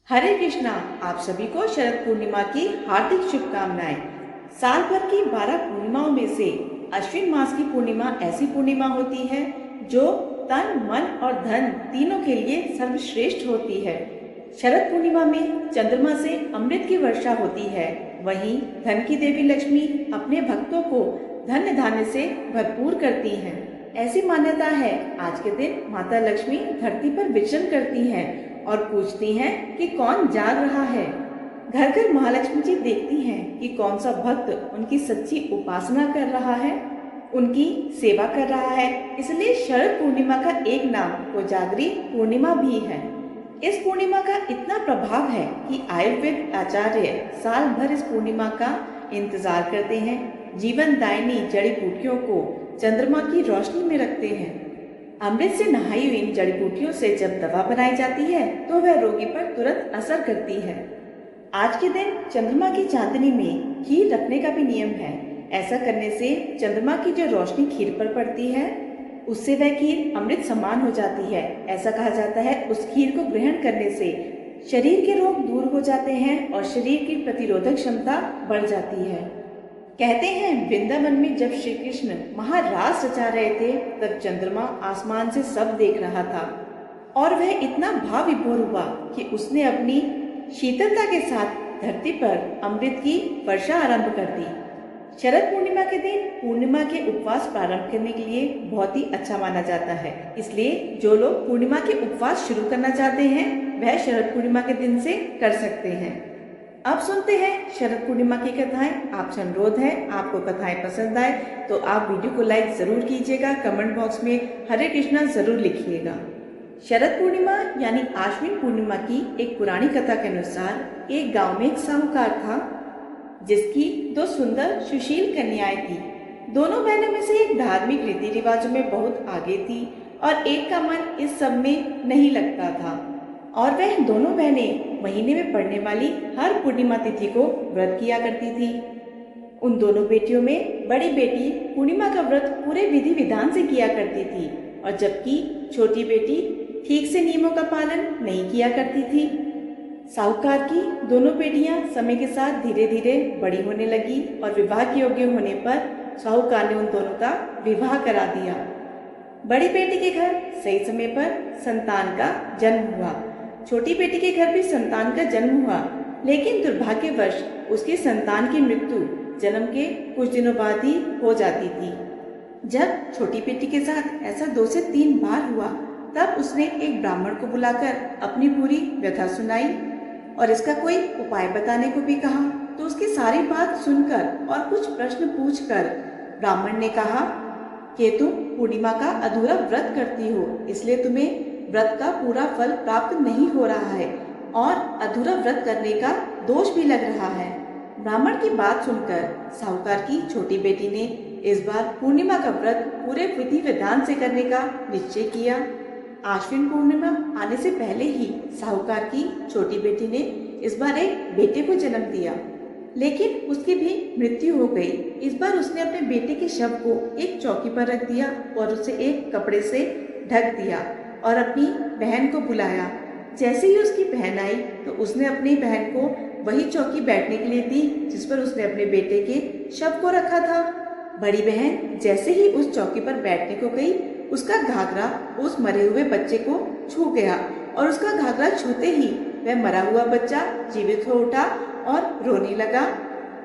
हरे कृष्णा। आप सभी को शरद पूर्णिमा की हार्दिक शुभकामनाएं। साल भर की 12 पूर्णिमाओं में से अश्विन मास की पूर्णिमा ऐसी पूर्णिमा होती है जो तन, मन और धन तीनों के लिए सर्वश्रेष्ठ होती है। शरद पूर्णिमा में चंद्रमा से अमृत की वर्षा होती है। वहीं धन की देवी लक्ष्मी अपने भक्तों को धन्य धान्य से भरपूर करती हैं। ऐसी मान्यता है आज के दिन माता लक्ष्मी धरती पर विचरण करती हैं और पूछती हैं कि कौन जाग रहा है। घर घर महालक्ष्मी जी देखती हैं कि कौन सा भक्त उनकी सच्ची उपासना कर रहा है, उनकी सेवा कर रहा है। इसलिए शरद पूर्णिमा का एक नाम कोजागरी पूर्णिमा भी है। इस पूर्णिमा का इतना प्रभाव है कि आयुर्वेद आचार्य साल भर इस पूर्णिमा का इंतजार करते हैं। जीवन दायिनी जड़ी बूटियों को चंद्रमा की रोशनी में रखते हैं। अमृत से नहाई हुई इन जड़ी बूटियों से जब दवा बनाई जाती है तो वह रोगी पर तुरंत असर करती है। आज के दिन चंद्रमा की चांदनी में खीर रखने का भी नियम है। ऐसा करने से चंद्रमा की जो रोशनी खीर पर पड़ती है उससे वह खीर अमृत समान हो जाती है। ऐसा कहा जाता है उस खीर को ग्रहण करने से शरीर के रोग दूर हो जाते हैं और शरीर की प्रतिरोधक क्षमता बढ़ जाती है। कहते हैं वृंदावन में जब श्री कृष्ण महारास रचा रहे थे तब चंद्रमा आसमान से सब देख रहा था और वह इतना भाव विभोर हुआ कि उसने अपनी शीतलता के साथ धरती पर अमृत की वर्षा आरंभ कर दी। शरद पूर्णिमा के दिन पूर्णिमा के उपवास प्रारंभ करने के लिए बहुत ही अच्छा माना जाता है। इसलिए जो लोग पूर्णिमा के उपवास शुरू करना चाहते हैं वह शरद पूर्णिमा के दिन से कर सकते हैं। अब सुनते हैं शरद पूर्णिमा की कथाएं। आपसे अनुरोध है आपको कथाएं पसंद आए तो आप वीडियो को लाइक जरूर कीजिएगा, कमेंट बॉक्स में हरे कृष्णा जरूर लिखिएगा। शरद पूर्णिमा यानी आश्विन पूर्णिमा की एक पुरानी कथा के अनुसार एक गांव में एक साहूकार था जिसकी दो सुंदर सुशील कन्याएं थी। दोनों बहनों में से एक धार्मिक रीति रिवाजों में बहुत आगे थी और एक का मन इस सब में नहीं लगता था और वह दोनों बहनें महीने में पड़ने वाली हर पूर्णिमा तिथि को व्रत किया करती थी। उन दोनों बेटियों में बड़ी बेटी पूर्णिमा का व्रत पूरे विधि विधान से किया करती थी और जबकि छोटी बेटी ठीक से नियमों का पालन नहीं किया करती थी। साहूकार की दोनों बेटियां समय के साथ धीरे धीरे बड़ी होने लगी और विवाह के योग्य होने पर साहूकार ने उन दोनों का विवाह करा दिया। बड़ी बेटी के घर सही समय पर संतान का जन्म हुआ। छोटी बेटी के घर भी संतान का जन्म हुआ, लेकिन दुर्भाग्यवश उसकी संतान की मृत्यु जन्म के कुछ दिनों बाद ही हो जाती थी। जब छोटी बेटी के साथ ऐसा 2 से 3 बार हुआ तब उसने एक ब्राह्मण को बुलाकर अपनी पूरी व्यथा सुनाई और इसका कोई उपाय बताने को भी कहा। तो उसकी सारी बात सुनकर और कुछ प्रश्न पूछकर ब्राह्मण ने कहा कि तुम पूर्णिमा का अधूरा व्रत करती हो, इसलिए तुम्हें व्रत का पूरा फल प्राप्त नहीं हो रहा है और अधूरा व्रत करने का दोष भी लग रहा है। ब्राह्मण की बात सुनकर साहूकार की छोटी बेटी ने इस बार पूर्णिमा का व्रत पूरे विधि विधान से करने का निश्चय किया। आश्विन पूर्णिमा आने से पहले ही साहूकार की छोटी बेटी ने इस बार एक बेटे को जन्म दिया, लेकिन उसकी भी मृत्यु हो गई। इस बार उसने अपने बेटे के शव को एक चौकी पर रख दिया और उसे एक कपड़े से ढक दिया और अपनी बहन को बुलाया। जैसे ही उसकी बहन आई तो उसने अपनी बहन को वही चौकी बैठने के लिए दी जिस पर उसने अपने बेटे के शव को रखा था। बड़ी बहन जैसे ही उस चौकी पर बैठने को गई उसका घाघरा उस मरे हुए बच्चे को छू गया और उसका घाघरा छूते ही वह मरा हुआ बच्चा जीवित हो उठा और रोने लगा।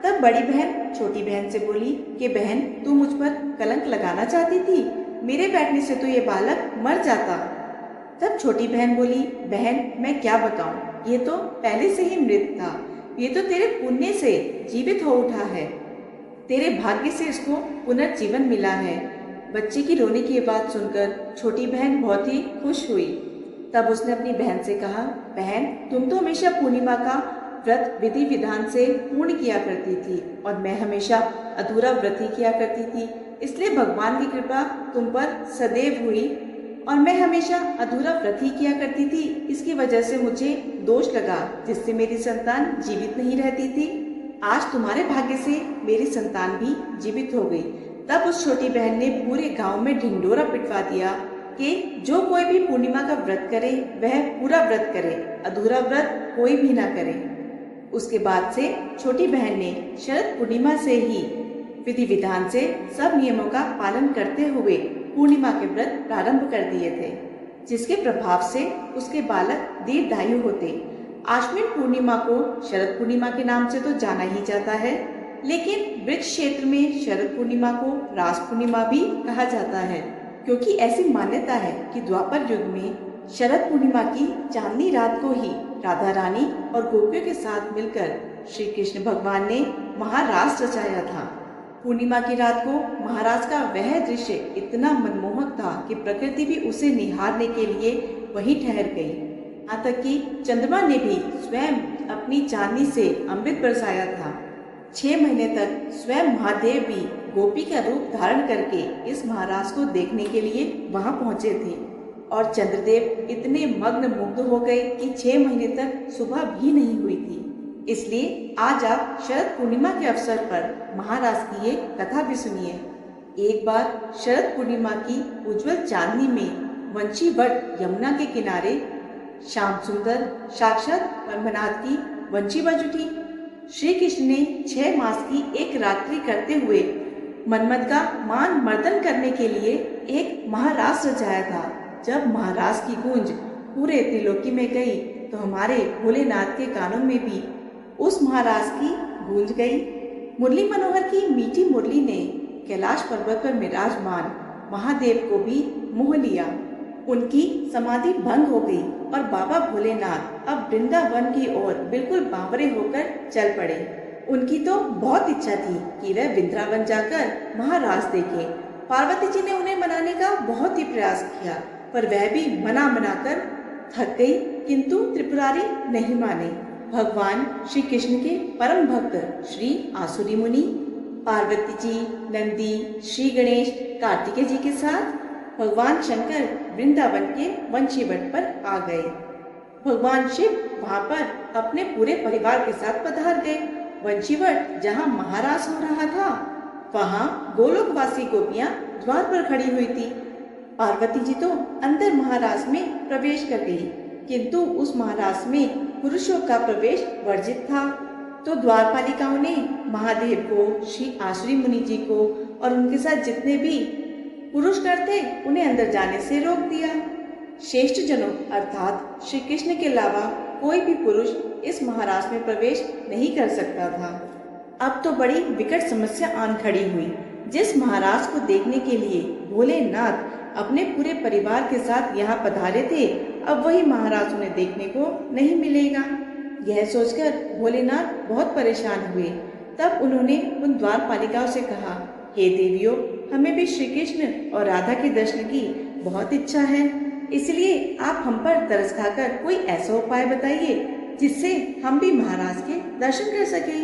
तब बड़ी बहन छोटी बहन से बोली कि बहन तू मुझ पर कलंक लगाना चाहती थी, मेरे बैठने से तो ये बालक मर जाता। तब छोटी बहन बोली बहन मैं क्या बताऊं, ये तो पहले से ही मृत था, ये तो तेरे पुण्य से जीवित हो उठा है, तेरे भाग्य से इसको पुनर्जीवन मिला है। बच्चे की रोने की बात सुनकर छोटी बहन बहुत ही खुश हुई। तब उसने अपनी बहन से कहा बहन तुम तो हमेशा पूर्णिमा का व्रत विधि विधान से पूर्ण किया करती थी और मैं हमेशा अधूरा व्रत ही किया करती थी, इसलिए भगवान की कृपा तुम पर सदैव हुई और मैं हमेशा अधूरा व्रत ही किया करती थी। इसकी वजह से मुझे दोष लगा जिससे मेरी संतान जीवित नहीं रहती थी। आज तुम्हारे भाग्य से मेरी संतान भी जीवित हो गई। तब उस छोटी बहन ने पूरे गांव में ढिंढोरा पिटवा दिया कि जो कोई भी पूर्णिमा का व्रत करे वह पूरा व्रत करे, अधूरा व्रत कोई भी ना करे। उसके बाद से छोटी बहन ने शरद पूर्णिमा से ही विधि विधान से सब नियमों का पालन करते हुए पूर्णिमा के व्रत प्रारंभ कर दिए थे, जिसके प्रभाव से उसके बालक दीर्घायु होते। आश्विन पूर्णिमा को शरद पूर्णिमा के नाम से तो जाना ही जाता है, लेकिन वृक्ष क्षेत्र में शरद पूर्णिमा को रास पूर्णिमा भी कहा जाता है, क्योंकि ऐसी मान्यता है कि द्वापर युग में शरद पूर्णिमा की चांदनी रात को ही राधा रानी और गोपियों के साथ मिलकर श्री कृष्ण भगवान ने महारास रचाया था। पूर्णिमा की रात को महाराज का वह दृश्य इतना मनमोहक था कि प्रकृति भी उसे निहारने के लिए वहीं ठहर गई। यहाँ तक कि चंद्रमा ने भी स्वयं अपनी चांदनी से अमृत बरसाया था। 6 महीने तक स्वयं महादेव भी गोपी का रूप धारण करके इस महाराज को देखने के लिए वहां पहुंचे थे, और चंद्रदेव इतने मग्न मुग्ध हो गए कि 6 महीने तक सुबह भी नहीं हुई थी। इसलिए आज आप शरद पूर्णिमा के अवसर पर महाराज की ये कथा भी सुनिए। एक बार शरद पूर्णिमा की उज्जवल चांदनी में वंशीवट यमुना के किनारे श्याम सुंदर साक्षात ब्रह्मनाथ की वंशी बज उठी। श्री कृष्ण ने 6 मास की एक रात्रि करते हुए मन्मथ का मान मर्दन करने के लिए एक महारास रचाया था। जब महारास की गूंज पूरे त्रिलोकी में गई तो हमारे भोलेनाथ के कानों में भी उस महाराज की गूंज गई। मुरली मनोहर की मीठी मुरली ने कैलाश पर्वत पर विराजमान महादेव को भी मोह लिया। उनकी समाधि भंग हो गई और बाबा भोलेनाथ अब वृंदावन की ओर बिल्कुल बावरे होकर चल पड़े। उनकी तो बहुत इच्छा थी कि वह वृंदावन जाकर महाराज देखे। पार्वती जी ने उन्हें मनाने का बहुत ही प्रयास किया, पर वह भी मना कर थक गई, किंतु त्रिपुरारी नहीं माने। भगवान श्री कृष्ण के परम भक्त श्री आसुरी मुनि पार्वती जी, नंदी, श्री गणेश, कार्तिकेय जी के साथ भगवान शंकर वृंदावन के वंशीवट पर आ गए। भगवान शिव वहां पर अपने पूरे परिवार के साथ पधार गए। वंशीवट जहां महारास हो रहा था, वहां गोलोकवासी गोपियां द्वार पर खड़ी हुई थी। पार्वती जी तो अंदर महारास में प्रवेश कर गई, किंतु उस महारास में पुरुषों का प्रवेश वर्जित था। तो द्वारपालिकाओं ने महादेव को, श्री आसुरी मुनि जी को और उनके साथ जितने भी पुरुषगण थे उन्हें अंदर जाने से रोक दिया। श्रेष्ठ जनों अर्थात श्री कृष्ण के अलावा कोई भी पुरुष इस महारास में प्रवेश नहीं कर सकता था। अब तो बड़ी विकट समस्या आन खड़ी हुई। जिस महाराज को देखने के लिए भोलेनाथ अपने पूरे परिवार के साथ यहाँ पधारे थे, अब वही महाराज उन्हें देखने को नहीं मिलेगा। यह सोचकर भोलेनाथ बहुत परेशान हुए। तब उन्होंने उन द्वारपालिकाओं से कहा, हे देवियों, हमें भी श्री कृष्ण और राधा के दर्शन की बहुत इच्छा है, इसलिए आप हम पर तरस खाकर कोई ऐसा उपाय बताइए जिससे हम भी महाराज के दर्शन कर सके।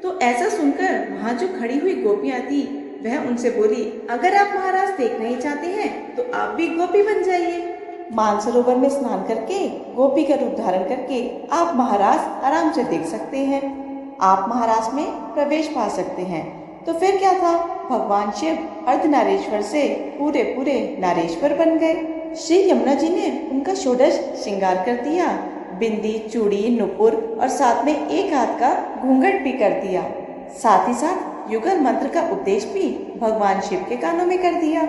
तो ऐसा सुनकर वहाँ जो खड़ी हुई गोपियाँ थी, वह उनसे बोली, अगर आप महाराज देखना ही चाहते हैं तो आप भी गोपी बन जाइए। मानसरोवर में स्नान करके गोपी का रूप धारण करके आप महाराज आराम से देख सकते हैं। आप महाराज में प्रवेश पा सकते हैं। तो फिर क्या था, भगवान शिव अर्धनारेश्वर से पूरे नारेश्वर बन गए। श्री यमुना जी ने उनका षोडश श्रृंगार कर दिया, बिंदी, चूड़ी, नुपुर और साथ में एक हाथ का घूंघट भी कर दिया। साथ ही साथ युगल मंत्र का उपदेश भी भगवान शिव के कानों में कर दिया।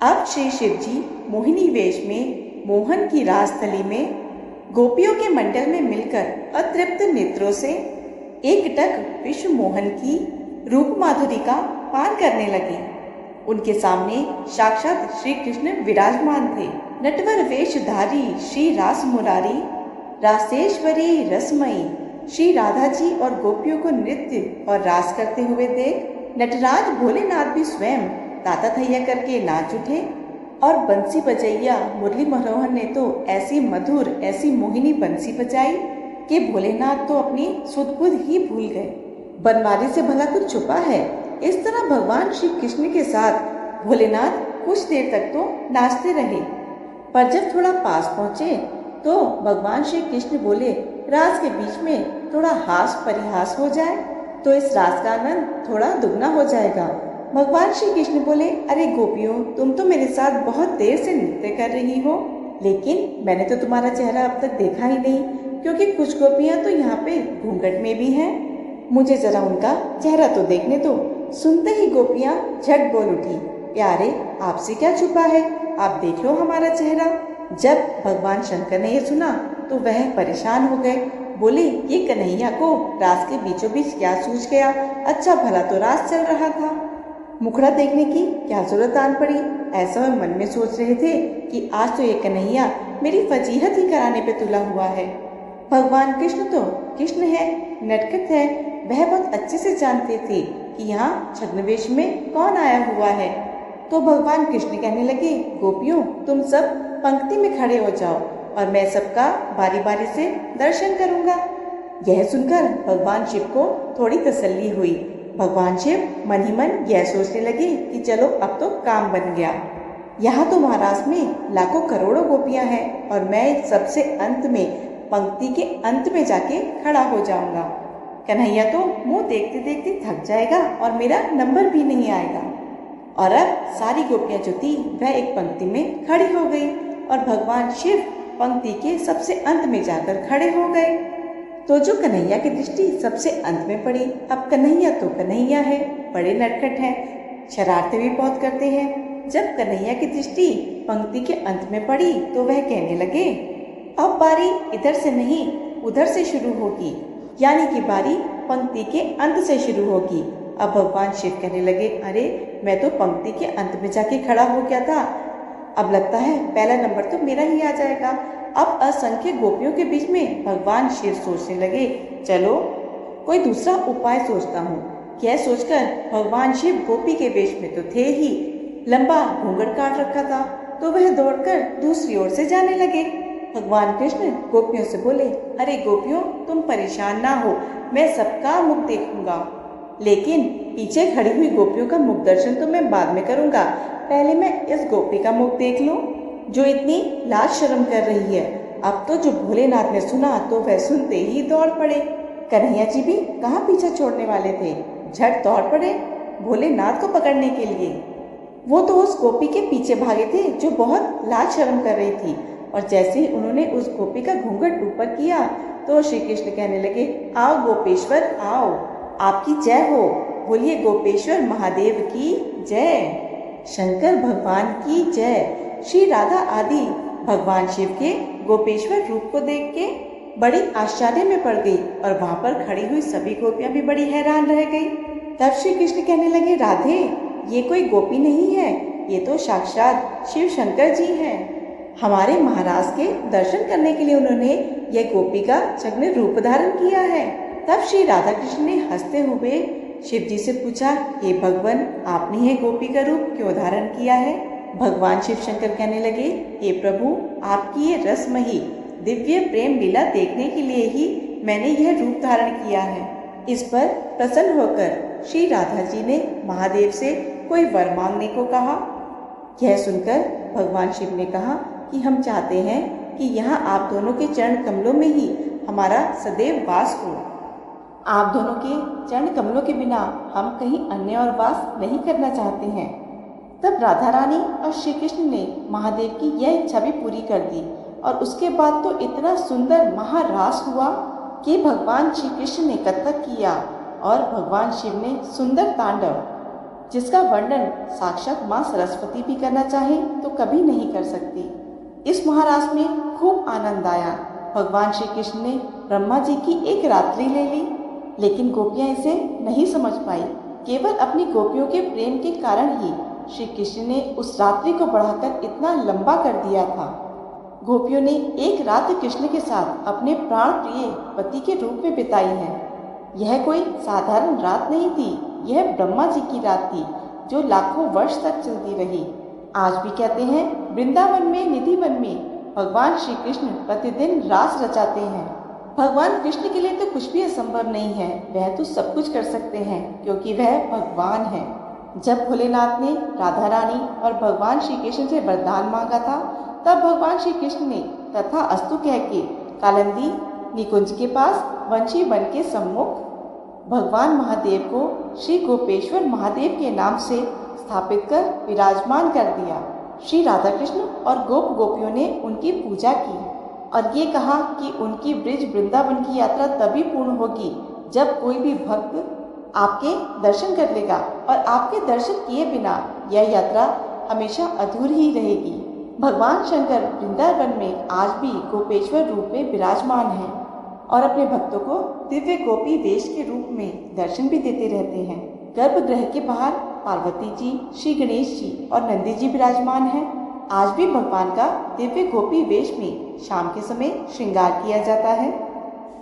अब श्री शिव जी मोहिनी वेश में मोहन की रासथली में गोपियों के मंडल में मिलकर अतृप्त नेत्रों से एकटक विश्व मोहन की रूप माधुरी का पान करने लगे। उनके सामने साक्षात श्री कृष्ण विराजमान थे। नटवर वेशधारी श्री रास मुरारी, रासेश्वरी रसमयी श्री राधा जी और गोपियों को नृत्य और रास करते हुए देख नटराज भोलेनाथ भी स्वयं ताता थैया करके नाच उठे। और बंसी बजैया मुरली मनोहर ने तो ऐसी मधुर, ऐसी मोहिनी बंसी बजाई कि भोलेनाथ तो अपनी सुध-बुध ही भूल गए। बनवारी से भला कुछ छुपा है। इस तरह भगवान श्री कृष्ण के साथ भोलेनाथ कुछ देर तक तो नाचते रहे, पर जब थोड़ा पास पहुँचे तो भगवान श्री कृष्ण बोले, रास के बीच में थोड़ा हास परिहास हो जाए तो इस रास का आनंद थोड़ा दुगना हो जाएगा। भगवान श्री कृष्ण बोले, अरे गोपियों, तुम तो मेरे साथ बहुत देर से नृत्य कर रही हो, लेकिन मैंने तो तुम्हारा चेहरा अब तक देखा ही नहीं, क्योंकि कुछ गोपियां तो यहाँ पे घूंघट में भी हैं। मुझे जरा उनका चेहरा तो देखने दो। सुनते ही गोपियां झट बोल उठी, प्यारे, आपसे क्या छुपा है, आप देख लो हमारा चेहरा। जब भगवान शंकर ने ये सुना तो वह परेशान हो गए। बोले, ये कन्हैया को रास के बीचों बीच क्या सूझ गया, अच्छा भला तो रास चल रहा था, मुखड़ा देखने की क्या जरूरत आन पड़ी। ऐसा वह मन में सोच रहे थे कि आज तो ये कन्हैया मेरी फजीहत ही कराने पे तुला हुआ है। भगवान कृष्ण तो कृष्ण है, नटखट है, वह बहुत अच्छे से जानते थे कि यहाँ छद्मवेश में कौन आया हुआ है। तो भगवान कृष्ण कहने लगे, गोपियों, तुम सब पंक्ति में खड़े हो जाओ और मैं सबका बारी बारी से दर्शन करूंगा। यह सुनकर भगवान शिव को थोड़ी तसल्ली हुई। भगवान शिव मन ही मन यह सोचने लगे कि चलो अब तो काम बन गया। यहाँ तो महाराज में लाखों करोड़ों गोपियां हैं और मैं सबसे अंत में, पंक्ति के अंत में जाके खड़ा हो जाऊंगा। कन्हैया तो मुंह देखते देखते थक जाएगा और मेरा नंबर भी नहीं आएगा। और अब सारी गोपियां जो थी वह एक पंक्ति में खड़ी हो गई और भगवान शिव पंक्ति के सबसे अंत में जाकर खड़े हो गए। तो जो कन्हैया की दृष्टि सबसे अंत में पड़ी। अब कन्हैया तो कन्हैया है, बड़े नटखट हैं, शरारतें भी बहुत करते हैं। जब कन्हैया की दृष्टि पंक्ति के अंत में पड़ी तो वह कहने लगे, अब बारी इधर से नहीं उधर से शुरू होगी, यानी कि बारी पंक्ति के अंत से शुरू होगी। अब भगवान शिव कहने लगे, अरे मैं तो पंक्ति के अंत में जाके खड़ा हो गया था, अब लगता है पहला नंबर तो मेरा ही आ जाएगा। अब असंख्य गोपियों के बीच में भगवान शिव सोचने लगे, चलो कोई दूसरा उपाय सोचता हूँ। यह सोचकर भगवान शिव गोपी के वेश में तो थे ही, लंबा घूंघट काट रखा था, तो वह दौड़कर दूसरी ओर से जाने लगे। भगवान कृष्ण गोपियों से बोले, अरे गोपियों, तुम परेशान ना हो, मैं सबका मुख देखूंगा, लेकिन पीछे खड़ी हुई गोपियों का मुख दर्शन तो मैं बाद में करूंगा। पहले मैं इस गोपी का मुख देख लूं जो इतनी लाज शर्म कर रही है। अब तो जो भोलेनाथ ने सुना तो वह सुनते ही दौड़ पड़े। कन्हैया जी भी कहाँ पीछा छोड़ने वाले थे, झट दौड़ पड़े भोलेनाथ को पकड़ने के लिए। वो तो उस गोपी के पीछे भागे थे जो बहुत लाज शर्म कर रही थी, और जैसे ही उन्होंने उस गोपी का घूंघट ऊपर किया तो श्री कृष्ण कहने लगे, आओ गोपेश्वर आओ, आपकी जय हो, बोलिए गोपेश्वर महादेव की जय, शंकर भगवान की जय। श्री राधा आदि भगवान शिव के गोपेश्वर रूप को देख के बड़ी आश्चर्य में पड़ गई और वहां पर खड़ी हुई सभी गोपियां भी बड़ी हैरान रह गई। तब श्री कृष्ण कहने लगे, राधे, ये कोई गोपी नहीं है, ये तो साक्षात शिव शंकर जी हैं। हमारे महाराज के दर्शन करने के लिए उन्होंने यह गोपी का छद्म रूप धारण किया है। तब श्री राधा कृष्ण ने हंसते हुए शिव जी से पूछा, हे भगवान, आपने यह गोपी का रूप क्यों धारण किया है? भगवान शिव शंकर कहने लगे, हे प्रभु, आपकी ये रसमयी दिव्य प्रेम लीला देखने के लिए ही मैंने यह रूप धारण किया है। इस पर प्रसन्न होकर श्री राधा जी ने महादेव से कोई वर मांगने को कहा। यह सुनकर भगवान शिव ने कहा कि हम चाहते हैं कि यहाँ आप दोनों के चरण कमलों में ही हमारा सदैव वास हो। आप दोनों के चरण कमलों के बिना हम कहीं अन्य और वास नहीं करना चाहते हैं। तब राधा रानी और श्री कृष्ण ने महादेव की यह इच्छा भी पूरी कर दी और उसके बाद तो इतना सुंदर महारास हुआ कि भगवान श्री कृष्ण ने कथक किया और भगवान शिव ने सुंदर तांडव, जिसका वर्णन साक्षात माँ सरस्वती भी करना चाहे तो कभी नहीं कर सकती। इस महारास में खूब आनंद आया। भगवान श्री कृष्ण ने ब्रह्मा जी की एक रात्रि ले ली, लेकिन गोपियां इसे नहीं समझ पाई। केवल अपनी गोपियों के प्रेम के कारण ही श्री कृष्ण ने उस रात्रि को बढ़ाकर इतना लंबा कर दिया था। गोपियों ने एक रात कृष्ण के साथ अपने प्राण प्रिय पति के रूप में बिताई है। यह कोई साधारण रात नहीं थी, यह ब्रह्मा जी की रात थी जो लाखों वर्ष तक चलती रही। आज भी कहते हैं, वृंदावन में निधि वन में भगवान श्री कृष्ण प्रतिदिन रास रचाते हैं। भगवान कृष्ण के लिए तो कुछ भी असंभव नहीं है, वह तो सब कुछ कर सकते हैं क्योंकि वह भगवान है। जब भोलेनाथ ने राधा रानी और भगवान श्री कृष्ण से वरदान मांगा था, तब भगवान श्री कृष्ण ने तथा अस्तु कह के कालिंदी निकुंज के पास वंशी वन के सम्मुख भगवान महादेव को श्री गोपेश्वर महादेव के नाम से स्थापित कर विराजमान कर दिया। श्री राधा कृष्ण और गोप गोपियों ने उनकी पूजा की और ये कहा कि उनकी ब्रिज वृंदावन की यात्रा तभी पूर्ण होगी जब कोई भी भक्त आपके दर्शन कर लेगा, और आपके दर्शन किए बिना यह यात्रा हमेशा अधूरी ही रहेगी। भगवान शंकर वृंदावन में आज भी गोपेश्वर रूप में विराजमान हैं और अपने भक्तों को दिव्य गोपी वेश के रूप में दर्शन भी देते रहते हैं। गर्भगृह के बाहर पार्वती जी, श्री गणेश जी और नंदी जी विराजमान हैं। आज भी भगवान का दिव्य गोपी वेश में शाम के समय श्रृंगार किया जाता है।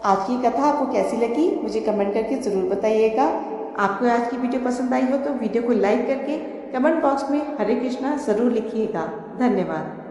आज की कथा आपको कैसी लगी मुझे कमेंट करके ज़रूर बताइएगा। आपको आज की वीडियो पसंद आई हो तो वीडियो को लाइक करके कमेंट बॉक्स में हरे कृष्णा ज़रूर लिखिएगा। धन्यवाद।